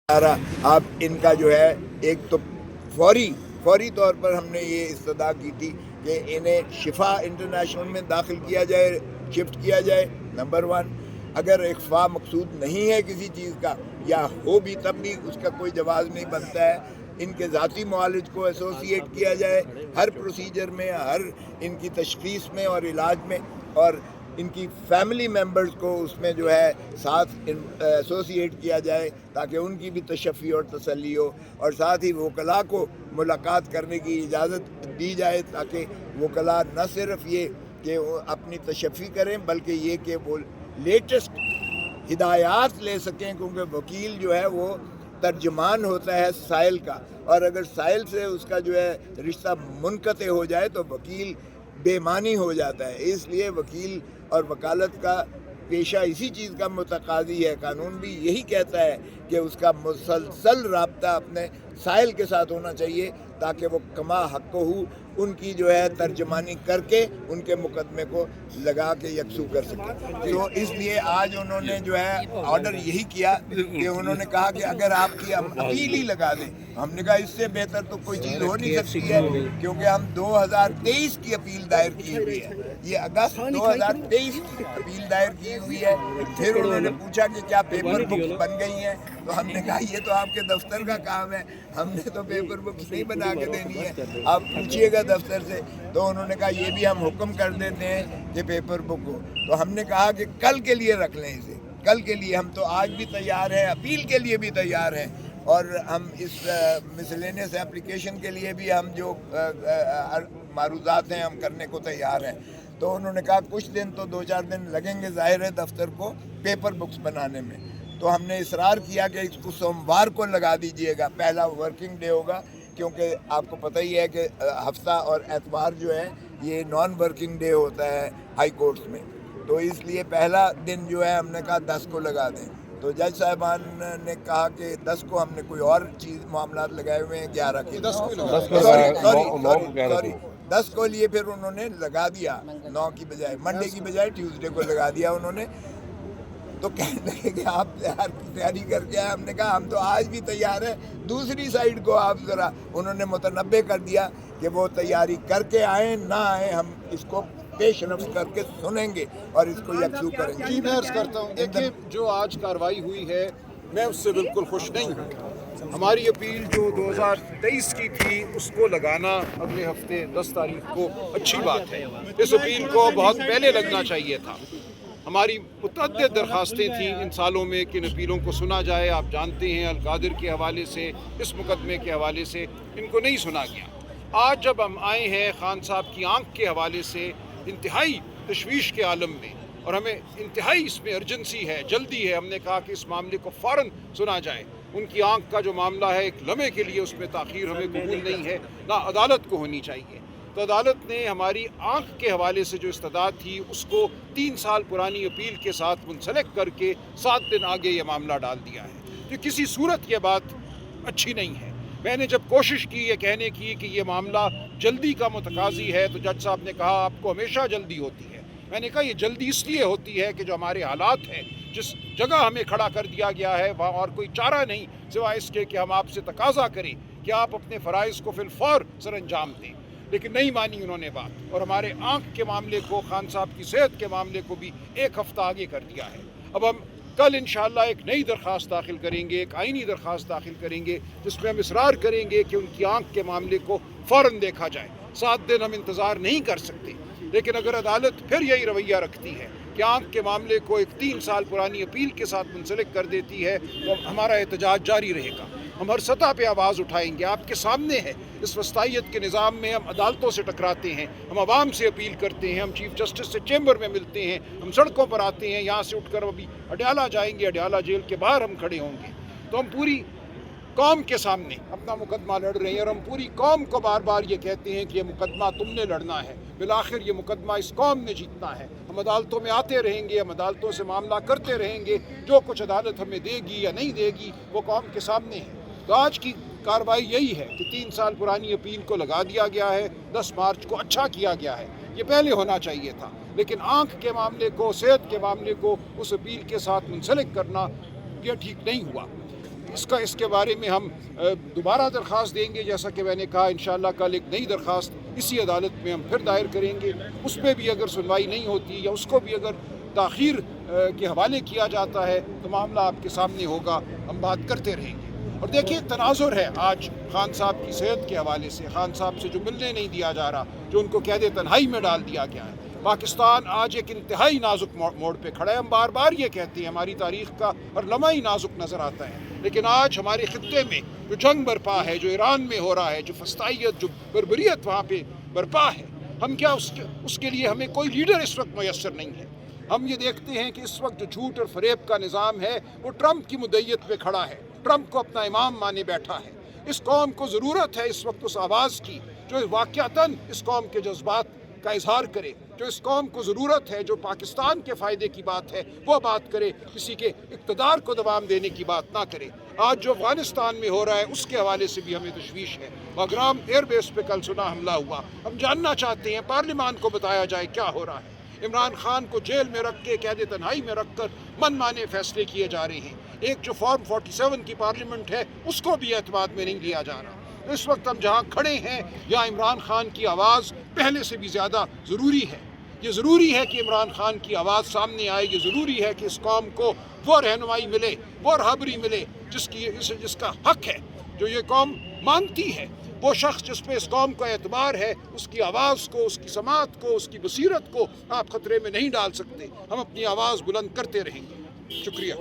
آپ ان کا جو ہے ایک تو فوری طور پر ہم نے یہ استدعا کی تھی کہ انہیں شفا انٹرنیشنل میں داخل کیا جائے، شفٹ کیا جائے، نمبر 1۔ اگر اخفاء مقصود نہیں ہے کسی چیز کا یا ہو بھی تب بھی اس کا کوئی جواز نہیں بنتا ہے، ان کے ذاتی معالج کو ایسوسیٹ کیا جائے ہر پروسیجر میں، ہر ان کی تشخیص میں اور علاج میں، اور ان کی فیملی ممبرز کو اس میں جو ہے ساتھ ایسوسیٹ کیا جائے تاکہ ان کی بھی تشفی اور تسلی ہو، اور ساتھ ہی وکلاء کو ملاقات کرنے کی اجازت دی جائے تاکہ وکلاء نہ صرف یہ کہ وہ اپنی تشفی کریں بلکہ یہ کہ وہ لیٹسٹ ہدایات لے سکیں، کیونکہ وکیل جو ہے وہ ترجمان ہوتا ہے سائل کا، اور اگر سائل سے اس کا جو ہے رشتہ منقطع ہو جائے تو وکیل بے معنی ہو جاتا ہے۔ اس لیے وکیل اور وکالت کا پیشہ اسی چیز کا متقاضی ہے، قانون بھی یہی کہتا ہے کہ اس کا مسلسل رابطہ اپنے سائل کے ساتھ ہونا چاہیے تاکہ وہ کما حق ہو ان کی جو ہے ترجمانی کر کے ان کے مقدمے کو لگا کے یکسو کر سکے۔ تو اس لیے آج انہوں نے جو ہے آرڈر یہی کیا کہ انہوں نے کہا کہ اگر آپ کی اپیل ہی لگا دیں، ہم نے کہا اس سے بہتر تو کوئی چیز ہو نہیں سکتی ہے، کیونکہ ہم 2023 کی اپیل دائر کی ہوئی ہے، یہ اگست 2023 کی اپیل دائر کی ہوئی ہے۔ پھر انہوں نے پوچھا کہ کیا پیپر بکس بن گئی ہیں، تو ہم نے کہا یہ تو آپ کے دفتر کا کام ہے، ہم نے تو پیپر بکس نہیں بنا کے دینی ہے، آپ پوچھیے گا دفتر سے۔ تو انہوں نے کہا یہ بھی ہم حکم کر دیتے ہیں کہ پیپر بک ہو۔ تو ہم نے کہا کہ کل کے لیے رکھ لیں اسے، کل کے لیے ہم تو آج بھی تیار ہیں، اپیل کے لیے بھی تیار ہیں، اور ہم اس مسلینس اپلیکیشن کے لیے بھی ہم جو معروضات ہیں ہم کرنے کو تیار ہیں۔ تو انہوں نے کہا کچھ دن تو 2-4 دن لگیں گے ظاہر ہے دفتر کو پیپر بکس بنانے میں۔ تو ہم نے اصرار کیا کہ اس کو سوموار کو لگا دیجئے گا، پہلا ورکنگ ڈے ہوگا، کیونکہ آپ کو پتہ ہی ہے کہ ہفتہ اور اتوار جو ہے یہ نان ورکنگ ڈے ہوتا ہے ہائی کورٹس میں، تو اس لیے پہلا دن جو ہے ہم نے کہا 10 کو لگا دیں۔ تو جج صاحبان نے کہا کہ 10 کو ہم نے کوئی اور چیز معاملات لگائے ہوئے ہیں 11 کے، 10 کو لیے پھر انہوں نے لگا دیا، 9 کی بجائے، منڈے کی بجائے ٹیوزڈے کو لگا دیا انہوں نے۔ تو کہنے لگے کہ آپ تیاری کر کے آئے، ہم نے کہا ہم تو آج بھی تیار ہیں، دوسری سائیڈ کو آپ ذرا، انہوں نے متنبع کر دیا کہ وہ تیاری کر کے آئیں نہ آئیں، ہم اس کو پیش رفت کر کے سنیں گے اور اس کو یکسو کریں گے۔ جی میں عرض کرتا ہوں، دیکھیے جو آج کارروائی ہوئی ہے میں اس سے بالکل خوش نہیں ہوں۔ ہماری اپیل جو 2023 کی تھی اس کو لگانا اگلے ہفتے 10 تاریخ کو اچھی بات ہے، اس اپیل کو بہت پہلے لگنا چاہیے تھا۔ ہماری متعدد درخواستیں تھیں ان سالوں میں کہ ان اپیلوں کو سنا جائے، آپ جانتے ہیں القادر کے حوالے سے، اس مقدمے کے حوالے سے ان کو نہیں سنا گیا۔ آج جب ہم آئے ہیں خان صاحب کی آنکھ کے حوالے سے انتہائی تشویش کے عالم میں، اور ہمیں انتہائی اس میں ارجنسی ہے، جلدی ہے، ہم نے کہا کہ اس معاملے کو فوراً سنا جائے۔ ان کی آنکھ کا جو معاملہ ہے ایک لمحے کے لیے اس میں تاخیر ہمیں قبول نہیں ہے، نہ عدالت کو ہونی چاہیے۔ تو عدالت نے ہماری آنکھ کے حوالے سے جو استدعا تھی اس کو 3 سال پرانی اپیل کے ساتھ منسلک کر کے 7 دن آگے یہ معاملہ ڈال دیا ہے، جو کسی صورت یہ بات اچھی نہیں ہے۔ میں نے جب کوشش کی یہ کہنے کی کہ یہ معاملہ جلدی کا متقاضی ہے تو جج صاحب نے کہا آپ کو ہمیشہ جلدی ہوتی ہے۔ میں نے کہا یہ جلدی اس لیے ہوتی ہے کہ جو ہمارے حالات ہیں، جس جگہ ہمیں کھڑا کر دیا گیا ہے وہاں اور کوئی چارہ نہیں سوائے اس کے کہ ہم آپ سے تقاضا کریں کہ آپ اپنے فرائض کو فی الفور سر انجام دیں، لیکن نہیں مانی انہوں نے بات، اور ہمارے آنکھ کے معاملے کو، خان صاحب کی صحت کے معاملے کو بھی 1 ہفتہ آگے کر دیا ہے۔ اب ہم کل انشاءاللہ ایک نئی درخواست داخل کریں گے، ایک آئینی درخواست داخل کریں گے جس میں ہم اصرار کریں گے کہ ان کی آنکھ کے معاملے کو فوراً دیکھا جائے۔ 7 دن ہم انتظار نہیں کر سکتے، لیکن اگر عدالت پھر یہی رویہ رکھتی ہے کہ آنکھ کے معاملے کو ایک 3 سال پرانی اپیل کے ساتھ منسلک کر دیتی ہے تو ہمارا احتجاج جاری رہے گا۔ ہم ہر سطح پہ آواز اٹھائیں گے، آپ کے سامنے ہے، اس وسطائیت کے نظام میں ہم عدالتوں سے ٹکراتے ہیں، ہم عوام سے اپیل کرتے ہیں، ہم چیف جسٹس سے چیمبر میں ملتے ہیں، ہم سڑکوں پر آتے ہیں، یہاں سے اٹھ کر ابھی اڈیالہ جائیں گے، اڈیالہ جیل کے باہر ہم کھڑے ہوں گے۔ تو ہم پوری قوم کے سامنے اپنا مقدمہ لڑ رہے ہیں، اور ہم پوری قوم کو بار بار یہ کہتے ہیں کہ یہ مقدمہ تم نے لڑنا ہے، بالآخر یہ مقدمہ اس قوم نے جیتنا ہے۔ ہم عدالتوں میں آتے رہیں گے، ہم عدالتوں سے معاملہ کرتے رہیں گے، جو کچھ عدالت ہمیں دے گی یا نہیں دے گی وہ قوم کے سامنے ہے۔ تو آج کی کارروائی یہی ہے کہ 3 سال پرانی اپیل کو لگا دیا گیا ہے، 10 مارچ کو اچھا کیا گیا ہے، یہ پہلے ہونا چاہیے تھا، لیکن آنکھ کے معاملے کو، صحت کے معاملے کو اس اپیل کے ساتھ منسلک کرنا یہ ٹھیک نہیں ہوا۔ اس کے بارے میں ہم دوبارہ درخواست دیں گے، جیسا کہ میں نے کہا انشاءاللہ کل ایک نئی درخواست اسی عدالت میں ہم پھر دائر کریں گے. اس پہ بھی اگر سنوائی نہیں ہوتی یا اس کو بھی اگر تاخیر کے حوالے کیا جاتا ہے تو معاملہ آپ کے سامنے ہوگا، ہم بات کرتے رہیں گے. اور دیکھیے تناظر ہے آج خان صاحب کی صحت کے حوالے سے، خان صاحب سے جو ملنے نہیں دیا جا رہا، جو ان کو قید تنہائی میں ڈال دیا گیا ہے. پاکستان آج ایک انتہائی نازک موڑ پہ کھڑا ہے. ہم بار بار یہ کہتے ہیں ہماری تاریخ کا ہر لمحہ ہی نازک نظر آتا ہے، لیکن آج ہمارے خطے میں جو جنگ برپا ہے، جو ایران میں ہو رہا ہے، جو فسطائیت، جو بربریت وہاں پہ برپا ہے، ہم کیا اس کے لیے ہمیں کوئی لیڈر اس وقت میسر نہیں ہے. ہم یہ دیکھتے ہیں کہ اس وقت جو جھوٹ اور فریب کا نظام ہے وہ ٹرمپ کی مدعیت پہ کھڑا ہے، ٹرمپ کو اپنا امام مانے بیٹھا ہے. اس قوم کو ضرورت ہے اس وقت اس آواز کی جو واقعتاً اس قوم کے جذبات کا اظہار کرے، جو اس قوم کو ضرورت ہے جو پاکستان کے فائدے کی بات ہے وہ بات کرے، کسی کے اقتدار کو دوام دینے کی بات نہ کرے. آج جو افغانستان میں ہو رہا ہے اس کے حوالے سے بھی ہمیں تشویش ہے. باگرام ایئر بیس پہ کل سنا حملہ ہوا، ہم جاننا چاہتے ہیں، پارلیمان کو بتایا جائے کیا ہو رہا ہے. عمران خان کو جیل میں رکھ کے قید تنہائی میں رکھ کر من مانے فیصلے کیے جا رہے ہیں. ایک جو فارم 47 کی پارلیمنٹ ہے اس کو بھی اعتماد میں نہیں لیا جا رہا. اس وقت ہم جہاں کھڑے ہیں یہاں عمران خان کی آواز پہلے سے بھی زیادہ ضروری ہے. یہ ضروری ہے کہ عمران خان کی آواز سامنے آئے. یہ ضروری ہے کہ اس قوم کو وہ رہنمائی ملے، وہ رہبری ملے جس کا حق ہے، جو یہ قوم مانگتی ہے. وہ شخص جس پہ اس قوم کا اعتبار ہے، اس کی آواز کو، اس کی سماعت کو، اس کی بصیرت کو آپ خطرے میں نہیں ڈال سکتے. ہم اپنی آواز بلند کرتے رہیں گے. شکریہ.